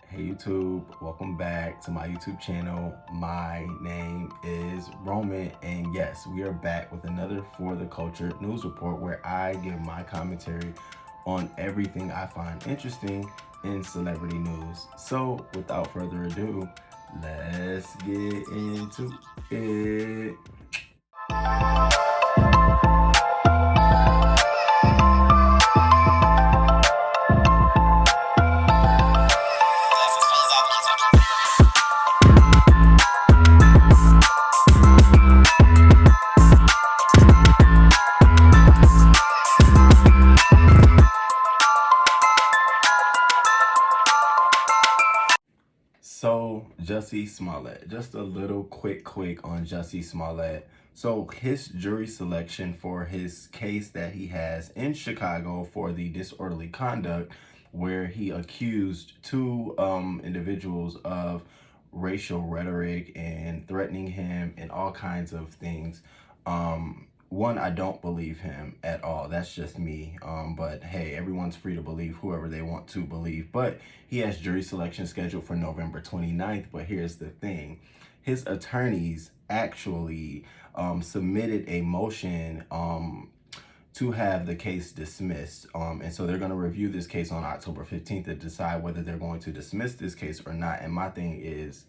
Hey YouTube, welcome back to my YouTube channel. My name is Roman, and yes, we are back with another For the Culture news report where I give my commentary on everything I find interesting in celebrity news. So without further ado, let's get into it. So Jussie Smollett, just a little quick on Jussie Smollett. So his jury selection for his case that he has in Chicago for the disorderly conduct, where he accused two individuals of racial rhetoric and threatening him and all kinds of things. One, I don't believe him at all. That's just me. But hey, everyone's free to believe whoever they want to believe. But he has jury selection scheduled for November 29th. But here's the thing. His attorneys actually submitted a motion to have the case dismissed. And so they're going to review this case on October 15th to decide whether they're going to dismiss this case or not. And my thing is,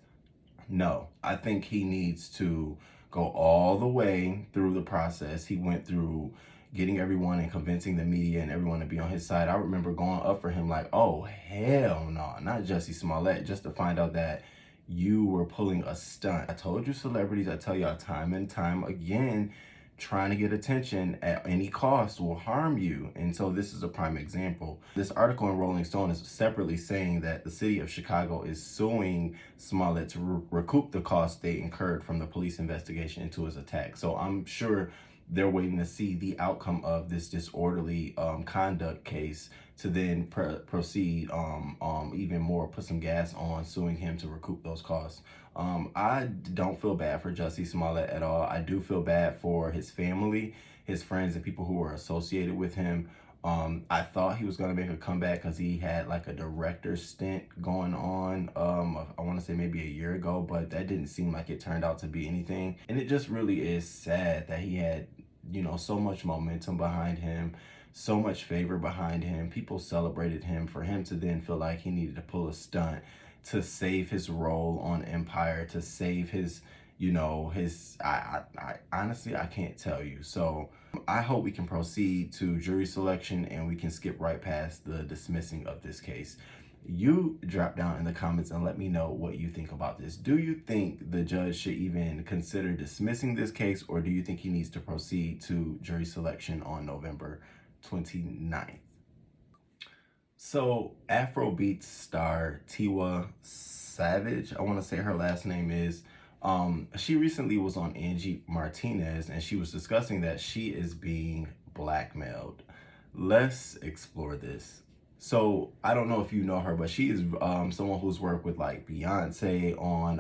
no, I think he needs to go all the way through the process. He went through getting everyone and convincing the media and everyone to be on his side. I remember going up for him like, oh, hell no, not Jussie Smollett, just to find out that you were pulling a stunt. I told you celebrities, I tell y'all time and time again, trying to get attention at any cost will harm you. And so this is a prime example. This article in Rolling Stone is separately saying that the city of Chicago is suing Smollett to recoup the costs they incurred from the police investigation into his attack. So I'm sure they're waiting to see the outcome of this disorderly conduct case to then proceed even more, put some gas on suing him to recoup those costs. I don't feel bad for Jussie Smollett at all. I do feel bad for his family, his friends, and people who were associated with him. I thought he was going to make a comeback because he had like a director stint going on, I want to say maybe a year ago, but that didn't seem like it turned out to be anything. And it just really is sad that he had, you know, so much momentum behind him, so much favor behind him. People celebrated him, for him to then feel like he needed to pull a stunt to save his role on Empire, to save his, you know, I honestly, I can't tell you. So I hope we can proceed to jury selection and we can skip right past the dismissing of this case. You drop down in the comments and let me know what you think about this. Do you think the judge should even consider dismissing this case, or do you think he needs to proceed to jury selection on November 29th? So Afrobeat star Tiwa Savage, I want to say her last name is, she recently was on Angie Martinez and she was discussing that she is being blackmailed. Let's explore this. So I don't know if you know her, but she is someone who's worked with like Beyonce on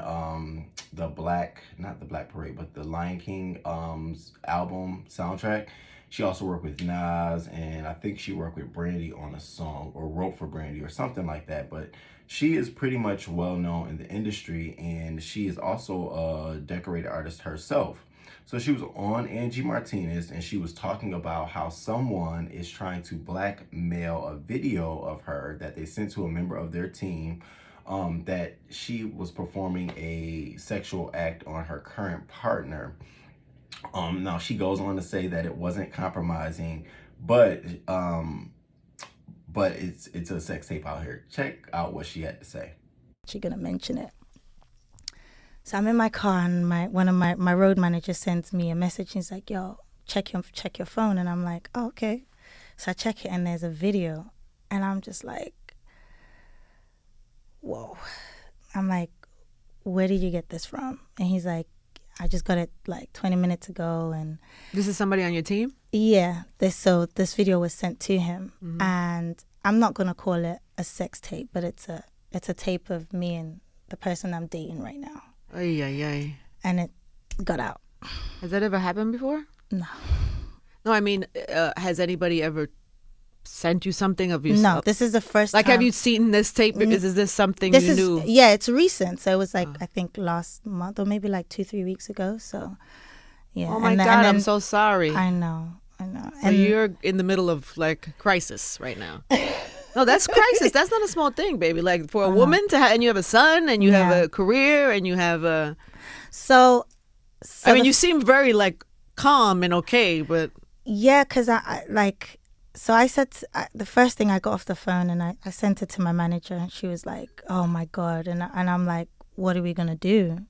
not the Black Parade, but the Lion King album soundtrack. She also worked with Nas, and I think she worked with Brandy on a song, or wrote for Brandy or something like that. But she is pretty much well known in the industry, and she is also a decorated artist herself. So she was on Angie Martinez and she was talking about how someone is trying to blackmail a video of her that they sent to a member of their team, that she was performing a sexual act on her current partner. Now she goes on to say that it wasn't compromising, but it's a sex tape out here. Check out what she had to say. She's gonna mention it. So I'm in my car and one of my road managers sends me a message. He's like, yo, check your phone. And I'm like, oh, okay. So I check it and there's a video. And I'm just like, whoa. I'm like, where did you get this from? And he's like, I just got it like 20 minutes ago. And this is somebody on your team? Yeah. This video was sent to him. Mm-hmm. And I'm not gonna call it a sex tape, but it's a tape of me and the person I'm dating right now. Ay, ay, ay. And it got out. Has that ever happened before? No. No, I mean, has anybody ever sent you something of you? No, this is the first Like, time. have you seen this tape? Is this something This you is knew? yeah, it's recent. So it was like I think last month or maybe like 2-3 weeks ago. So yeah. Oh my and God, and I'm so sorry. I know. So you're in the middle of like crisis right now. No, that's crisis. That's not a small thing, baby. Like for a woman to have, and you have a son, and you have a career, and you have a. So I mean, you seem very like calm and okay, but yeah, because I like. So I said the first thing I got off the phone and I sent it to my manager and she was like, "Oh my God," and I'm like, "What are we gonna do?"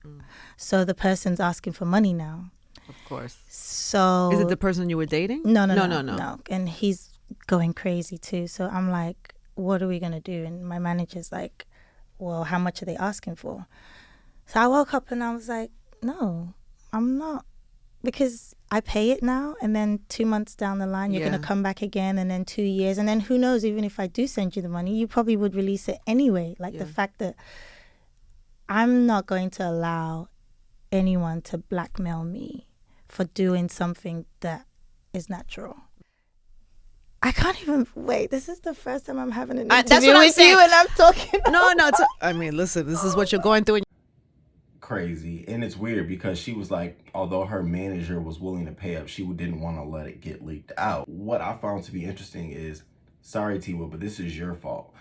So the person's asking for money now. Of course. So is it the person you were dating? No. And he's going crazy too. So I'm like, what are we gonna do? And my manager's like, well, how much are they asking for? So I woke up and I was like, no, I'm not, because I pay it now, and then 2 months down the line you're gonna come back again, and then 2 years, and then who knows, even if I do send you the money, you probably would release it anyway. Like the fact that I'm not going to allow anyone to blackmail me for doing something that is natural. I can't even wait. This is the first time I'm having an interview that's what I'm with saying. you, and I'm talking. No. I mean, listen. This is what you're going through. Crazy. And it's weird because she was like, although her manager was willing to pay up, she didn't want to let it get leaked out. What I found to be interesting is, sorry Tiwa, but this is your fault.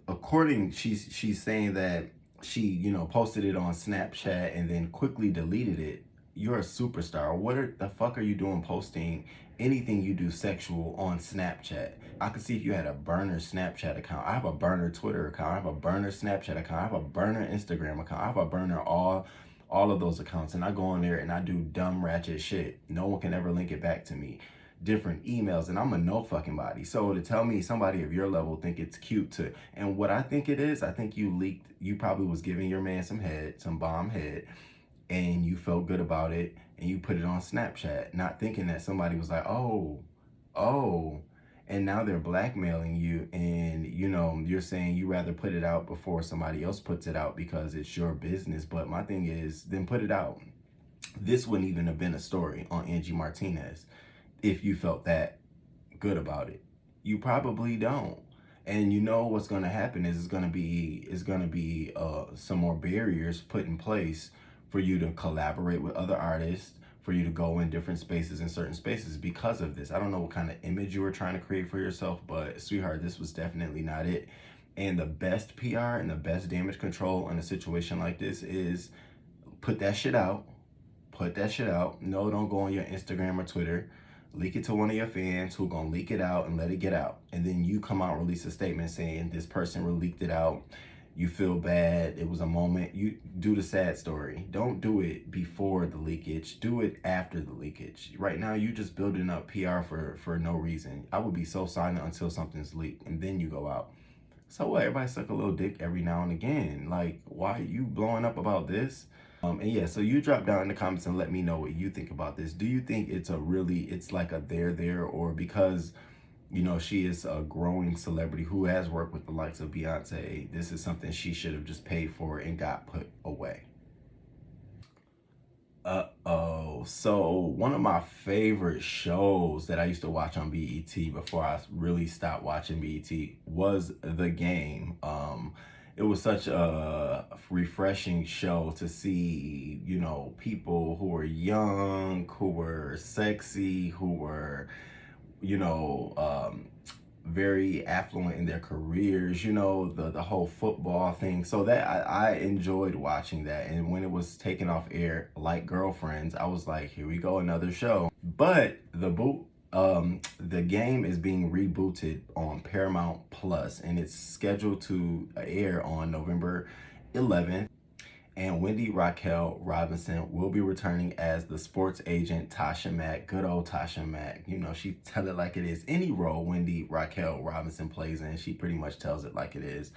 According, she's saying that she posted it on Snapchat and then quickly deleted it. You're a superstar. What the fuck are you doing posting anything you do sexual on Snapchat? I could see if you had a burner Snapchat account. I have a burner Twitter account. I have a burner Snapchat account. I have a burner Instagram account. I have a burner all of those accounts, and I go on there and I do dumb ratchet shit. No one can ever link it back to me. Different emails, and I'm a no fucking body. So to tell me somebody of your level think it's cute to, and what I think it is, I think you probably was giving your man some bomb head, and you felt good about it, and you put it on Snapchat, not thinking that somebody was like, oh, and now they're blackmailing you, and you're saying you rather put it out before somebody else puts it out because it's your business. But my thing is, then put it out. This wouldn't even have been a story on Angie Martinez if you felt that good about it. You probably don't. And what's going to happen is it's going to be some more barriers put in place for you to collaborate with other artists, for you to go in different spaces and certain spaces because of this. I don't know what kind of image you were trying to create for yourself, but sweetheart, this was definitely not it. And the best PR and the best damage control in a situation like this is put that shit out. No, don't go on your Instagram or Twitter. Leak it to one of your fans who gonna leak it out and let it get out. And then you come out and release a statement saying this person leaked it out. You feel bad. It was a moment. You do the sad story. Don't do it before the leakage. Do it after the leakage. Right now, you just building up PR for no reason. I would be so silent until something's leaked, and then you go out. So what? Everybody suck a little dick every now and again. Like, why are you blowing up about this? And yeah, so you drop down in the comments and let me know what you think about this. Do you think it's like a there, or because she is a growing celebrity who has worked with the likes of Beyonce, this is something she should have just paid for and got put away? So one of my favorite shows that I used to watch on BET before I really stopped watching BET was The Game. It was such a refreshing show to see, people who were young, who were sexy, who were, very affluent in their careers, the whole football thing. So that I enjoyed watching that. And when it was taken off air, like Girlfriends, I was like, here we go, another show. But the Game is being rebooted on Paramount Plus, and it's scheduled to air on November 11th. And Wendy Raquel Robinson will be returning as the sports agent Tasha Mack. Good old Tasha Mack. She tell it like it is. Any role Wendy Raquel Robinson plays in, she pretty much tells it like it is.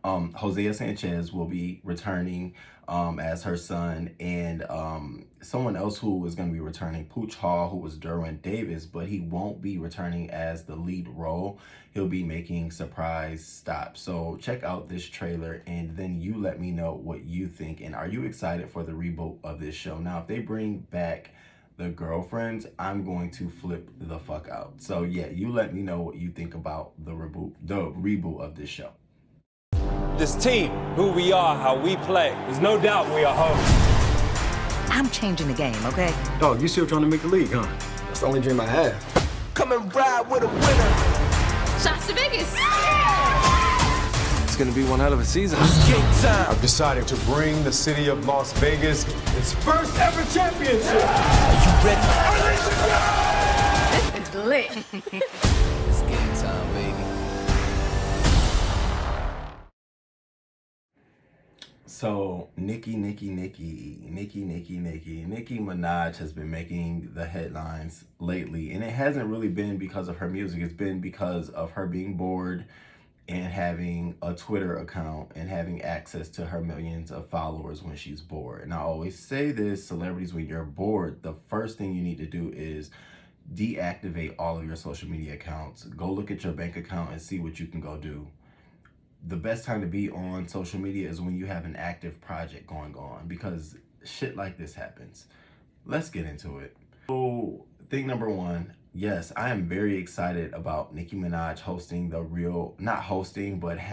Hosea Sanchez will be returning as her son, and someone else who is going to be returning, Pooch Hall, who was Derwin Davis, but he won't be returning as the lead role. He'll be making surprise stops. So check out this trailer and then you let me know what you think. And are you excited for the reboot of this show? Now, if they bring back the girlfriends, I'm going to flip the fuck out. So yeah, you let me know what you think about the reboot of this show. This team, who we are, how we play. There's no doubt we are home. I'm changing the game, okay? Dog, you still trying to make the league, huh? That's the only dream I have. Come and ride with a winner. Shots to Vegas. It's gonna be one hell of a season. It's game time. I've decided to bring the city of Las Vegas its first ever championship. Are you ready? This is lit. It's game time, baby. So Nicki Minaj has been making the headlines lately, and it hasn't really been because of her music. It's been because of her being bored and having a Twitter account and having access to her millions of followers when she's bored. And I always say this, celebrities, when you're bored, the first thing you need to do is deactivate all of your social media accounts. Go look at your bank account and see what you can go do. The best time to be on social media is when you have an active project going on, because shit like this happens. Let's get into it. So thing number one, yes, I am very excited about Nicki Minaj hosting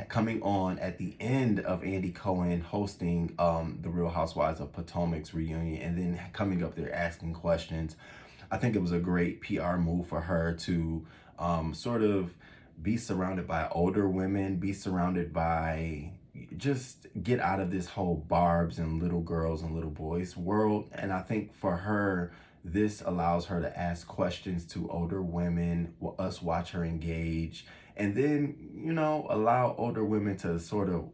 coming on at the end of Andy Cohen hosting the Real Housewives of Potomac's reunion, and then coming up there asking questions. I think it was a great PR move for her to sort of be surrounded by older women, be surrounded by, just get out of this whole Barbs and little girls and little boys world. And I think for her, this allows her to ask questions to older women, us watch her engage, and then, you know, allow older women to sort of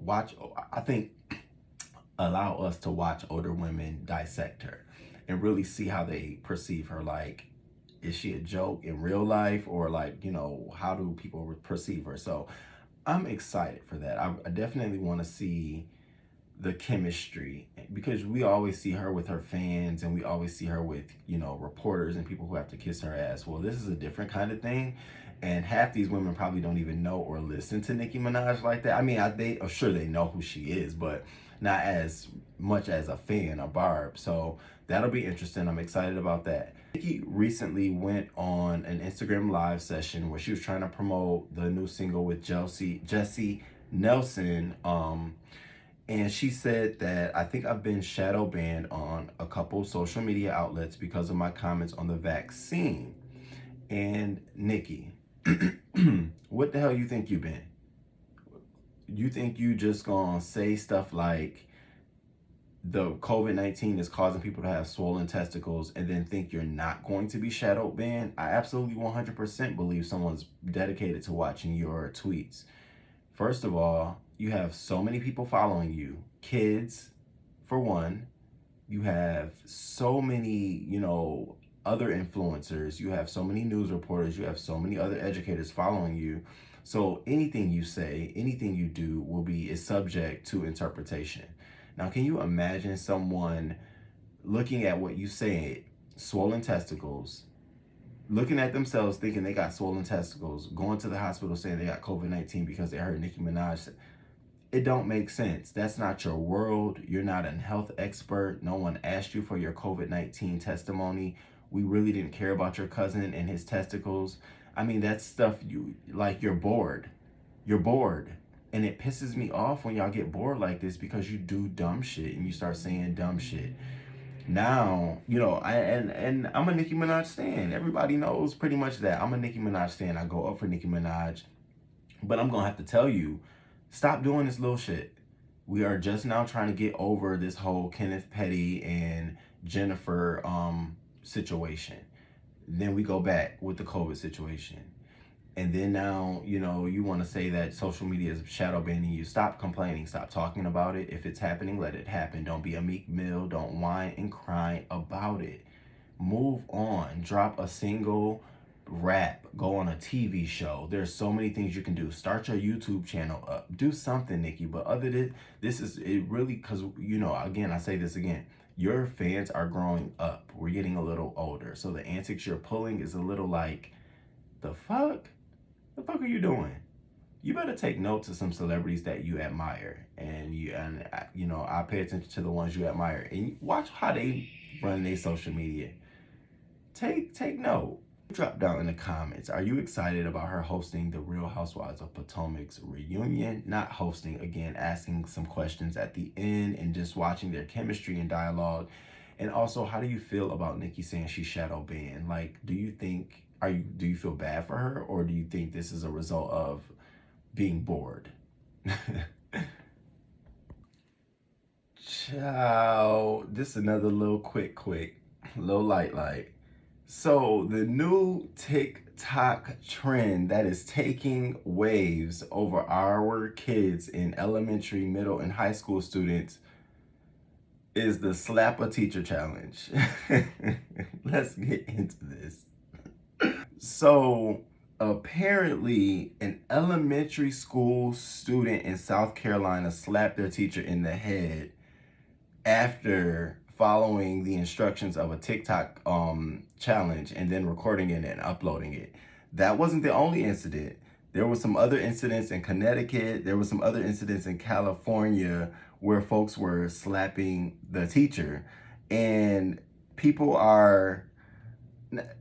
allow us to watch older women dissect her and really see how they perceive her. Like, is she a joke in real life, or like, you know, how do people perceive her? So I'm excited for that. I definitely want to see the chemistry, because we always see her with her fans and we always see her with, you know, reporters and people who have to kiss her ass. Well, this is a different kind of thing, and half these women probably don't even know or listen to Nicki Minaj like that. I mean, I'm sure they know who she is, but not as much as a fan of Barb. So that'll be interesting. I'm excited about that. Nicki recently went on an Instagram live session where she was trying to promote the new single with Jessie Nelson. And she said that, I think I've been shadow banned on a couple social media outlets because of my comments on the vaccine. And Nicki, what the hell you think you been? You think you just gonna say stuff like the COVID-19 is causing people to have swollen testicles and then think you're not going to be shadow banned? I absolutely 100% believe someone's dedicated to watching your tweets. First of all, you have so many people following you. Kids, for one. You have so many, you know, other influencers. You have so many news reporters. You have so many other educators following you. So anything you say, anything you do is subject to interpretation. Now, can you imagine someone looking at what you said, swollen testicles, looking at themselves thinking they got swollen testicles, going to the hospital saying they got COVID-19 because they heard Nicki Minaj? It don't make sense. That's not your world. You're not a health expert. No one asked you for your COVID-19 testimony. We really didn't care about your cousin and his testicles. I mean, that's stuff you're bored. You're bored. And it pisses me off when y'all get bored like this, because you do dumb shit and you start saying dumb shit. Now, you know, and I'm a Nicki Minaj stan. Everybody knows pretty much that. I'm a Nicki Minaj stan. I go up for Nicki Minaj. But I'm going to have to tell you, stop doing this little shit. We are just now trying to get over this whole Kenneth Petty and Jennifer situation. Then we go back with the COVID situation. And then now, you know, you want to say that social media is shadow banning you. Stop complaining. Stop talking about it. If it's happening, let it happen. Don't be a Meek Mill. Don't whine and cry about it. Move on. Drop a single, rap, go on a TV show. There's so many things you can do. Start your YouTube channel up. Do something, Nicki. But other than this is it really, because, you know, again, I say this again. Your fans are growing up. We're getting a little older. So the antics you're pulling is a little like, the fuck? The fuck are you doing? You better take note to some celebrities that you admire, and you know, I pay attention to the ones you admire, and watch how they run their social media. take note. Drop down in the comments. Are you excited about her hosting the Real Housewives of Potomac's reunion? Not hosting, again, asking some questions at the end and just watching their chemistry and dialogue. And also, how do you feel about Nicki saying she's shadow banned? Like, do you feel bad for her, or do you think this is a result of being bored? Ciao. This is another little quick, little light. So the new TikTok trend that is taking waves over our kids in elementary, middle, and high school students is the slap a teacher challenge. Let's get into this. So apparently an elementary school student in South Carolina slapped their teacher in the head after following the instructions of a TikTok challenge and then recording it and uploading it. That wasn't the only incident. There were some other incidents in Connecticut. There were some other incidents in California where folks were slapping the teacher. And people are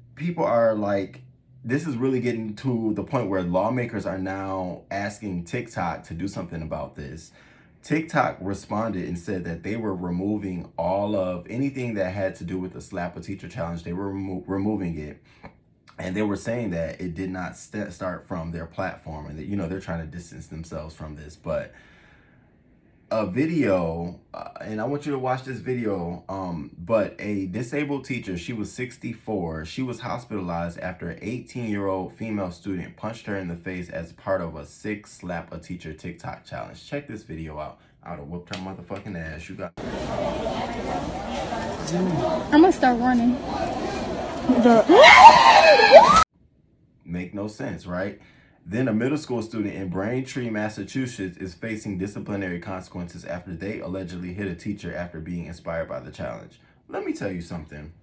like, this is really getting to the point where lawmakers are now asking TikTok to do something about this. TikTok responded and said that they were removing all of anything that had to do with the slap a teacher challenge. They were removing it. And they were saying that it did not start from their platform and that, you know, they're trying to distance themselves from this. But a video, and I want you to watch this video, but a disabled teacher, she was 64. She was hospitalized after an 18-year-old female student punched her in the face as part of a sick slap a teacher TikTok challenge. Check this video out. I would have whooped her motherfucking ass. You got... I'm gonna start running. Make no sense, right? Then a middle school student in Braintree, Massachusetts is facing disciplinary consequences after they allegedly hit a teacher after being inspired by the challenge. Let me tell you something.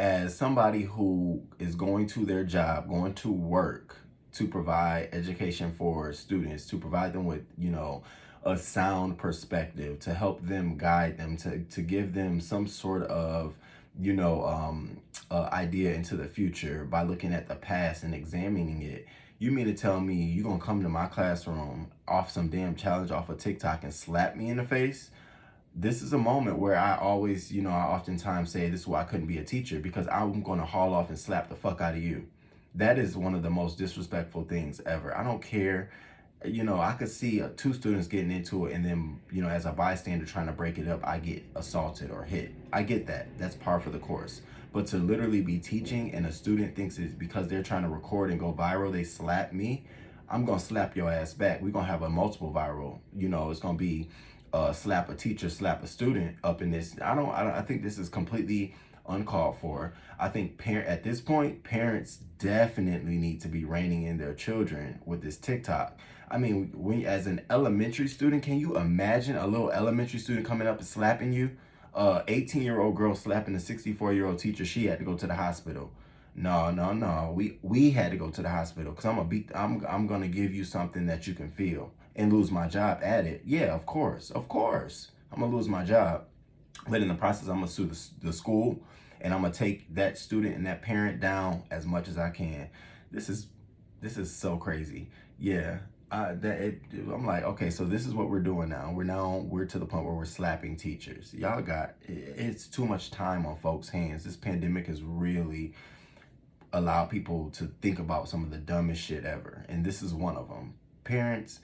As somebody who is going to their job, going to work to provide education for students, to provide them with, you know, a sound perspective, to help them, guide them, to give them some sort of, you know, idea into the future by looking at the past and examining it. You mean to tell me you're gonna come to my classroom off some damn challenge off of TikTok and slap me in the face? This is a moment where I always, you know, I oftentimes say this is why I couldn't be a teacher, because I'm gonna haul off and slap the fuck out of you. That is one of the most disrespectful things ever. I don't care. You know, I could see two students getting into it and then, you know, as a bystander trying to break it up, I get assaulted or hit. I get that. That's par for the course. But to literally be teaching and a student thinks it's because they're trying to record and go viral, they slap me, I'm going to slap your ass back. We're going to have a multiple viral. You know, it's going to be slap a teacher, slap a student up in this. I think this is completely uncalled for. I think at this point, parents definitely need to be reining in their children with this TikTok. I mean, when as an elementary student, can you imagine a little elementary student coming up and slapping you? 18-year-old girl slapping a 64-year-old teacher. She had to go to the hospital. No. We had to go to the hospital because I'm gonna give you something that you can feel and lose my job at it. Yeah, of course. I'm gonna lose my job. But in the process, I'm gonna sue the school, and I'm gonna take that student and that parent down as much as I can. This is so crazy. Yeah. I'm like, okay, so this is what we're doing now. We're to the point where we're slapping teachers. Y'all it's too much time on folks' hands. This pandemic has really allowed people to think about some of the dumbest shit ever. And this is one of them. Parents,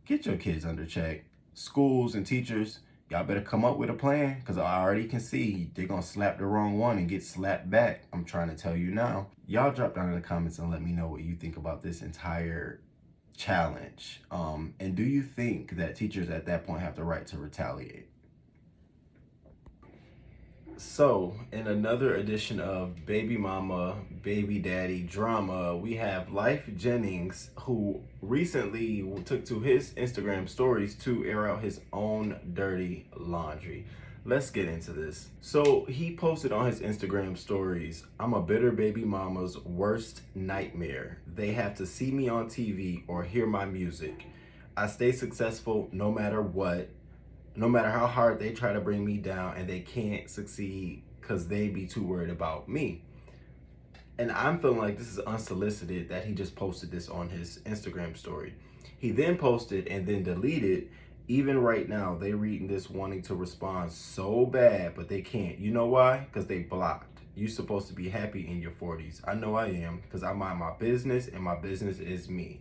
get your kids under check. Schools and teachers, y'all better come up with a plan, because I already can see they're going to slap the wrong one and get slapped back. I'm trying to tell you now. Y'all drop down in the comments and let me know what you think about this entire challenge. And do you think that teachers at that point have the right to retaliate? So, in another edition of Baby Mama, Baby Daddy drama, we have Lyfe Jennings, who recently took to his Instagram stories to air out his own dirty laundry. Let's get into this. So he posted on his Instagram stories, "I'm a bitter baby mama's worst nightmare. They have to see me on TV or hear my music. I stay successful no matter what. no matter how hard they try to bring me down, and they can't succeed because they be too worried about me. And I'm feeling like this is unsolicited that he just posted this on his Instagram story. He then posted and then deleted. Even right now, they reading this wanting to respond so bad, but they can't. You know why? Because they blocked. You're supposed to be happy in your 40s. I know I am, because I mind my business, and my business is me.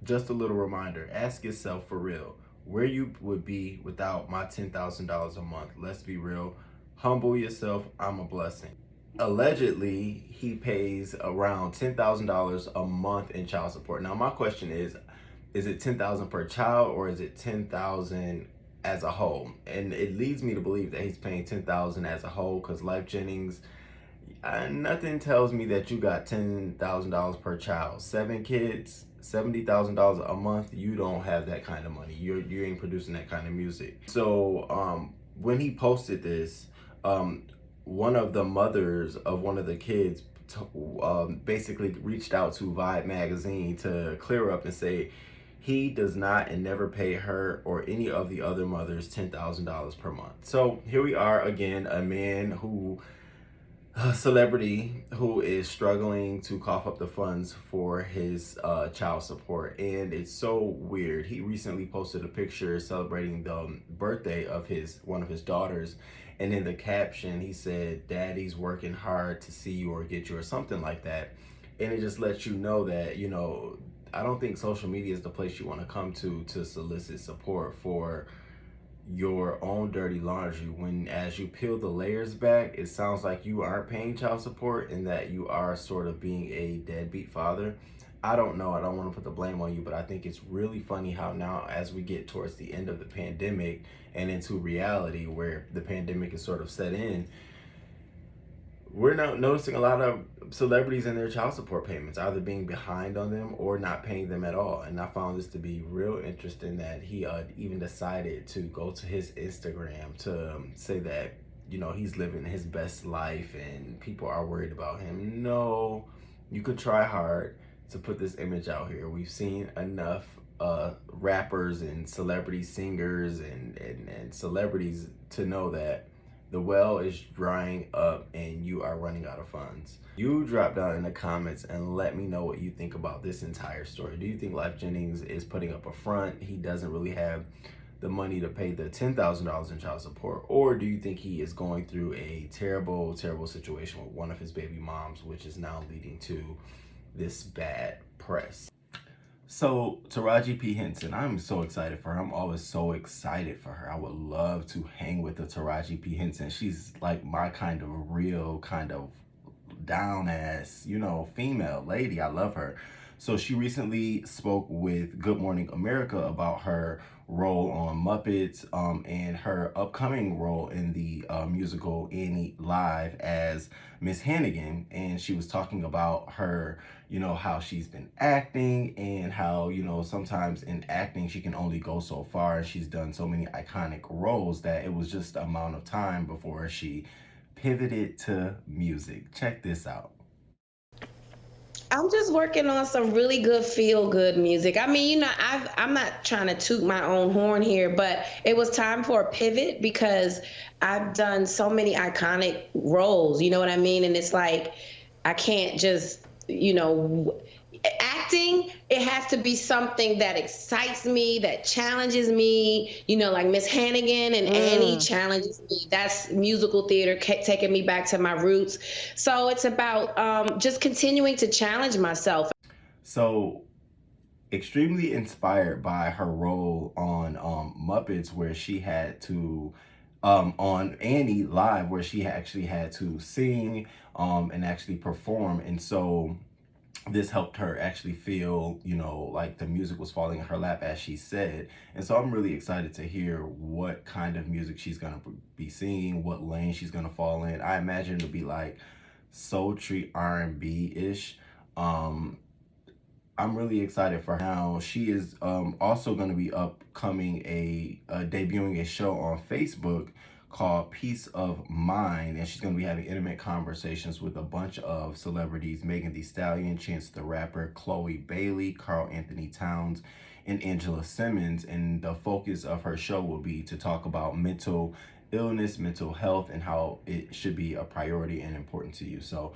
Just a little reminder, ask yourself for real, where you would be without my $10,000 a month. Let's be real. Humble yourself. I'm a blessing. Allegedly, he pays around $10,000 a month in child support. Now, my question is it $10,000 per child, or is it $10,000 as a whole? And it leads me to believe that he's paying $10,000 as a whole, because Lyfe Jennings, nothing tells me that you got $10,000 per child. 7 kids, $70,000 a month. You don't have that kind of money. You ain't producing that kind of music. So when he posted this, one of the mothers of one of the kids basically reached out to Vibe magazine to clear up and say he does not and never pay her or any of the other mothers $10,000 per month. So here we are again, a man who, a celebrity who is struggling to cough up the funds for his child support. And it's so weird. He recently posted a picture celebrating the birthday of one of his daughters, and in the caption he said, "Daddy's working hard to see you or get you," or something like that. And it just lets you know that, you know, I don't think social media is the place you want to come to solicit support for your own dirty laundry, when as you peel the layers back, it sounds like you aren't paying child support and that you are sort of being a deadbeat father. I don't know, I don't want to put the blame on you, but I think it's really funny how now, as we get towards the end of the pandemic and into reality where the pandemic is sort of set in, we're now noticing a lot of celebrities and their child support payments either being behind on them or not paying them at all. And I found this to be real interesting that he even decided to go to his Instagram to say that, you know, he's living his best life and people are worried about him. No, you could try hard to put this image out here. We've seen enough rappers and celebrity singers and celebrities to know that the well is drying up and you are running out of funds. You drop down in the comments and let me know what you think about this entire story. Do you think Lyfe Jennings is putting up a front? He doesn't really have the money to pay the $10,000 in child support? Or do you think he is going through a terrible, terrible situation with one of his baby moms, which is now leading to this bad press? So Taraji P. Henson, I'm so excited for her. I'm always so excited for her. I would love to hang with the Taraji P. Henson. She's like my kind of real, kind of down ass, you know, female lady. I love her. So she recently spoke with Good Morning America about her role on Muppets and her upcoming role in the musical Annie Live as Miss Hannigan. And she was talking about her, you know, how she's been acting and how, you know, sometimes in acting she can only go so far, and she's done so many iconic roles that it was just the amount of time before she pivoted to music. Check this out. I'm just working on some really good feel-good music. I mean, you know, I'm not trying to toot my own horn here, but it was time for a pivot because I've done so many iconic roles, you know what I mean? And it's like, I can't just, you know, acting, it has to be something that excites me, that challenges me, you know, like Miss Hannigan and Annie challenges me. That's musical theater, taking me back to my roots. So it's about just continuing to challenge myself. So extremely inspired by her role on Muppets, where she had to on Annie Live, where she actually had to sing and actually perform. And so this helped her actually feel, you know, like the music was falling in her lap, as she said. And so I'm really excited to hear what kind of music she's going to be singing, what lane she's going to fall in. I imagine it'll be like sultry R&B-ish. I'm really excited for her. Now, she is also going to be debuting a show on Facebook called Peace of Mind, and she's going to be having intimate conversations with a bunch of celebrities: Megan Thee Stallion, Chance the Rapper, Chloe Bailey, Carl Anthony Towns, and Angela Simmons, and the focus of her show will be to talk about mental illness, mental health, and how it should be a priority and important to you. So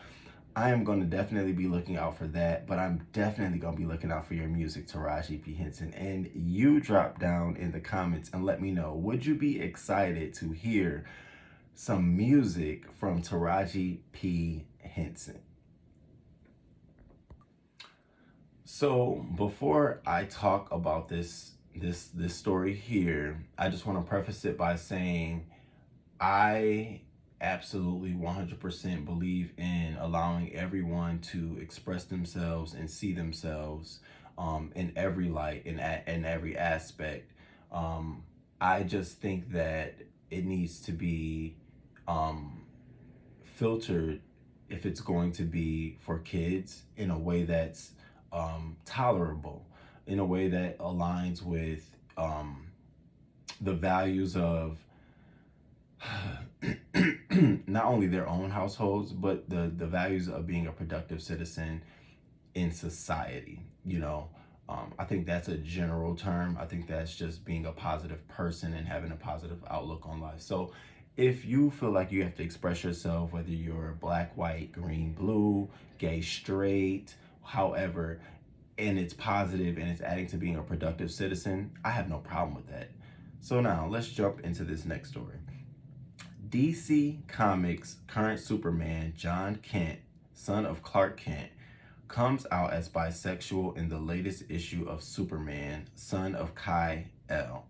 I am going to definitely be looking out for that, but I'm definitely going to be looking out for your music, Taraji P. Henson. And you drop down in the comments and let me know, would you be excited to hear some music from Taraji P. Henson? So before I talk about this story here, I just want to preface it by saying I absolutely 100% believe in allowing everyone to express themselves and see themselves in every light, in every aspect. I just think that it needs to be filtered if it's going to be for kids in a way that's tolerable, in a way that aligns with the values of not only their own households, but the values of being a productive citizen in society. I think that's a general term. I think that's just being a positive person and having a positive outlook on life. So if you feel like you have to express yourself, whether you're black, white, green, blue, gay, straight, however, and it's positive and it's adding to being a productive citizen, I have no problem with that. So now let's jump into this next story. DC Comics' current Superman, John Kent, son of Clark Kent, comes out as bisexual in the latest issue of Superman, son of Kal-El.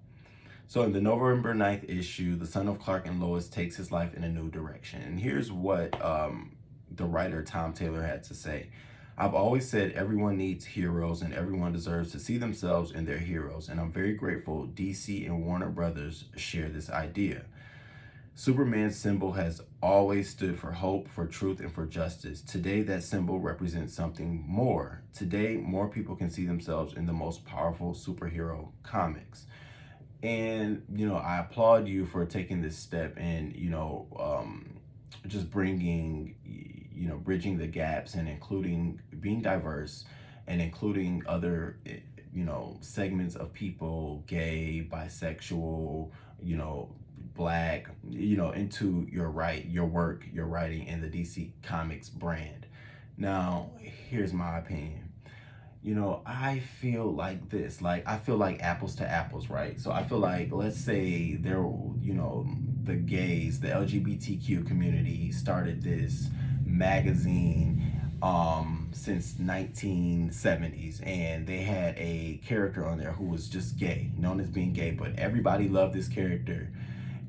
So in the November 9th issue, the son of Clark and Lois takes his life in a new direction. And here's what the writer Tom Taylor had to say. I've always said everyone needs heroes and everyone deserves to see themselves in their heroes. And I'm very grateful DC and Warner Brothers share this idea. Superman's symbol has always stood for hope, for truth, and for justice. Today, that symbol represents something more. Today, more people can see themselves in the most powerful superhero comics. And, I applaud you for taking this step and, just bringing, bridging the gaps and including being diverse and including other, segments of people, gay, bisexual, black, into your work, your writing in the DC Comics brand. Now, here's my opinion. I feel like this, I feel like apples to apples, right? So I feel like, let's say the gays, the LGBTQ community started this magazine since 1970s, and they had a character on there who was just gay, known as being gay, but everybody loved this character.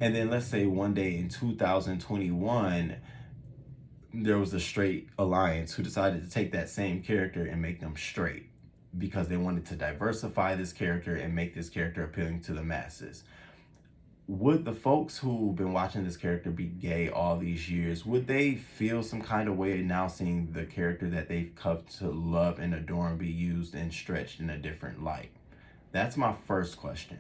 And then let's say one day in 2021, there was a straight alliance who decided to take that same character and make them straight because they wanted to diversify this character and make this character appealing to the masses. Would the folks who've been watching this character be gay all these years, would they feel some kind of way now seeing the character that they've come to love and adore and be used and stretched in a different light? That's my first question.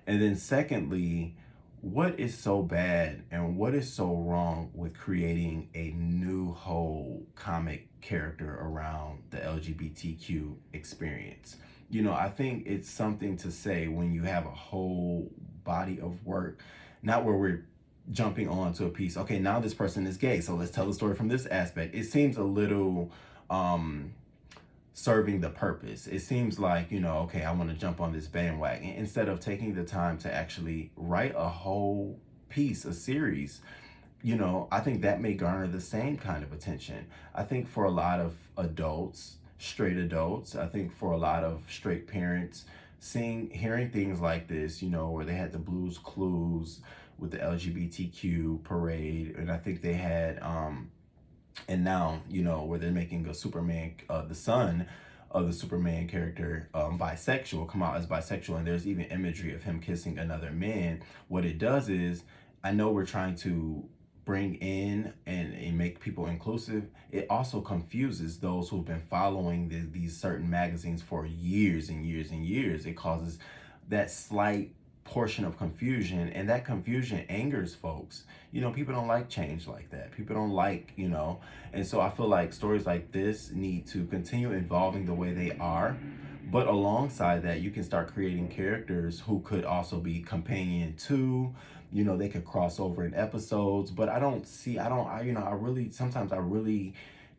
And then secondly, what is so bad and what is so wrong with creating a new whole comic character around the LGBTQ experience? I think it's something to say when you have a whole body of work, not where we're jumping on to a piece. Okay, now this person is gay, so let's tell the story from this aspect. It seems a little serving the purpose. It seems like, okay, I want to jump on this bandwagon instead of taking the time to actually write a whole piece, a series. I think that may garner the same kind of attention. I think for a lot of adults, straight adults, I think for a lot of straight parents, hearing things like this, where they had the Blues Clues with the LGBTQ parade, and I think they had and now, where they're making a Superman, the son of the Superman character, bisexual, come out as bisexual, and there's even imagery of him kissing another man. What it does is, I know we're trying to bring in and make people inclusive. It also confuses those who've been following these certain magazines for years and years and years. It causes that slight portion of confusion, and that confusion angers folks. People don't like change like that. People don't like, and so I feel like stories like this need to continue evolving the way they are, But alongside that, you can start creating characters who could also be companion to, you know, they could cross over in episodes. But I really, sometimes I really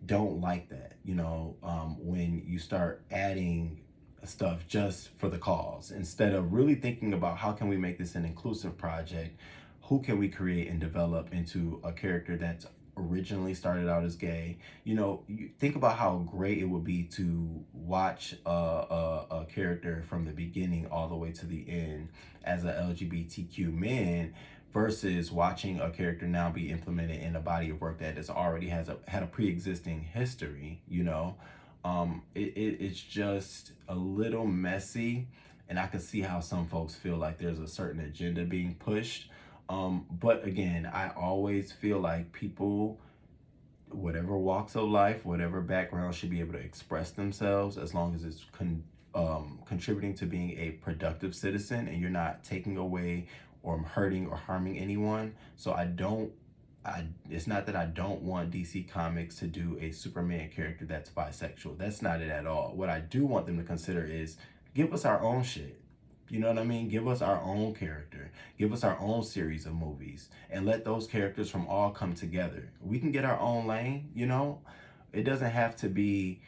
don't like that, you know, when you start adding stuff just for the cause, instead of really thinking about how can we make this an inclusive project, who can we create and develop into a character that's originally started out as gay. You know, you think about how great it would be to watch a character from the beginning all the way to the end as a LGBTQ man, versus watching a character now be implemented in a body of work that already had a pre-existing history. You know, it's just a little messy, and I can see how some folks feel like there's a certain agenda being pushed. But again, I always feel like people, whatever walks of life, whatever background, should be able to express themselves as long as it's contributing to being a productive citizen and you're not taking away or hurting or harming anyone. So it's not that I don't want DC Comics to do a Superman character that's bisexual. That's not it at all. What I do want them to consider is give us our own shit. You know what I mean? Give us our own character. Give us our own series of movies. And let those characters from all come together. We can get our own lane, you know? It doesn't have to be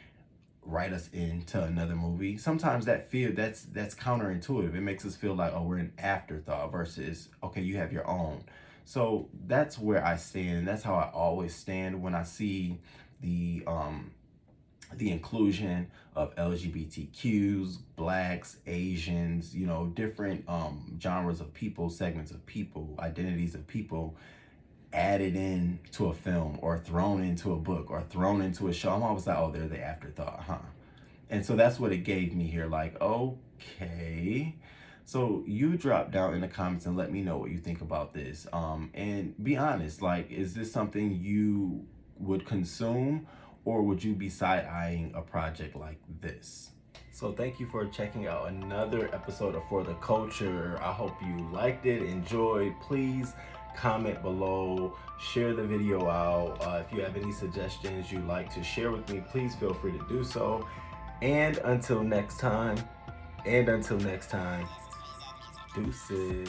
write us into another movie. Sometimes that's counterintuitive. It makes us feel like, oh, we're an afterthought, versus, okay, you have your own. So that's where I stand. That's how I always stand when I see the inclusion of LGBTQs, blacks, Asians, you know, different genres of people, segments of people, identities of people added in to a film or thrown into a book or thrown into a show. I'm always like, oh, they're the afterthought, huh? And so that's what it gave me here. Like, okay. So you drop down in the comments and let me know what you think about this. And be honest, like, is this something you would consume? Or would you be side-eyeing a project like this? So thank you for checking out another episode of For the Culture. I hope you liked it, enjoyed. Please comment below, share the video out. If you have any suggestions you'd like to share with me, please feel free to do so. And until next time, deuces.